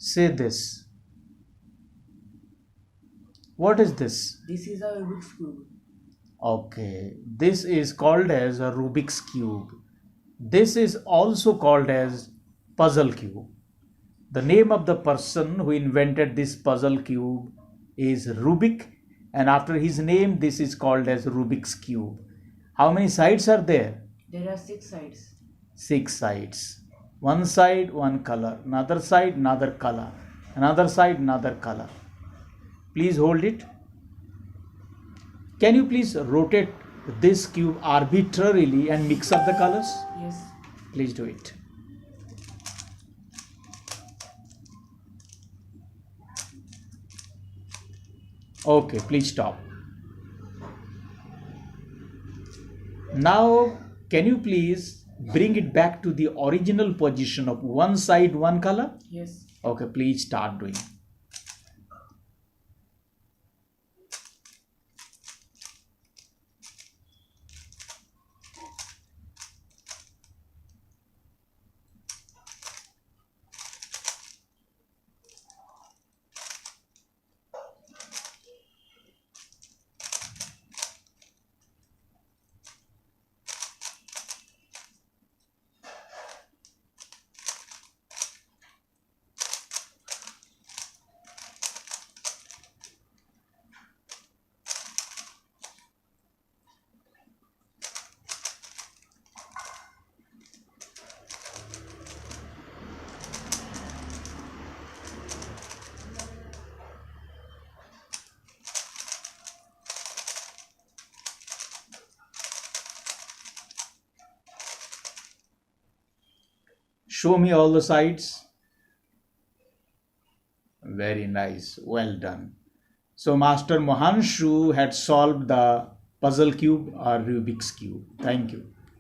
Say this. What is this? This is a Rubik's cube. Okay, this is called as a Rubik's cube. This is also called as puzzle cube. The name of the person who invented this puzzle cube is Rubik, and after his name this is called as Rubik's cube. How many sides are there? There are 6 sides. 6 sides. One side, one color. Another side, another color. Another side, another color. Please hold it. Can you please rotate this cube arbitrarily and mix up the colors? Yes. Please do it. Okay, please stop. Now, can you please bring it back to the original position of one side, one color? Yes. Okay, please start doing. Show me all the sides. Very nice. Well done. So Master Mohanshu had solved the puzzle cube or Rubik's cube. Thank you.